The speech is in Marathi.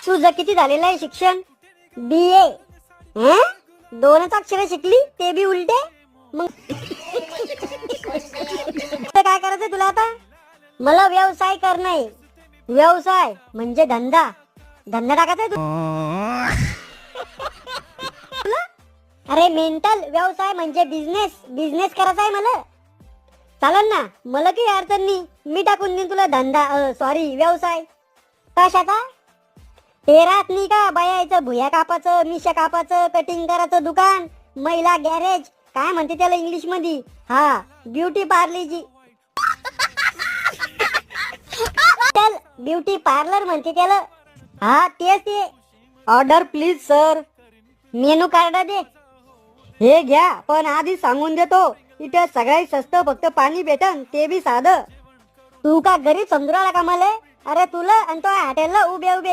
तुझं किती झालेलं आहे शिक्षण? BA. दोनच अक्षर शिकली ते बी उलटे. मग काय करायचंय तुला आता? मला व्यवसाय करणं. व्यवसाय म्हणजे धंदा. धंदा टाकायचा आहे तुला? अरे मेंटल, व्यवसाय म्हणजे बिझनेस. बिझनेस करायचा आहे मला. चालेल ना, मला काही अडचण नाही. मी टाकून देईन तुला धंदा, सॉरी व्यवसाय. कशाचा? ते राहत नाही का बायाचं भुया कापाचं, मिशा कापाचं, कटिंग करायचं दुकान, महिला गॅरेज, काय म्हणते त्याला इंग्लिश मध्ये? हा, ब्युटी पार्लरची. ब्युटी पार्लर म्हणते त्याला. हा तेच ते. Order please sir. Menu card दे. हे घ्या, पण आधी सांगून देतो, इथे सगळ्यात स्वस्त फक्त पाणी भेटन, ते बी साधं. तू का गरीब समजू राहिला का मला? अरे तुला आणि तो हॉटेलला उभे उभे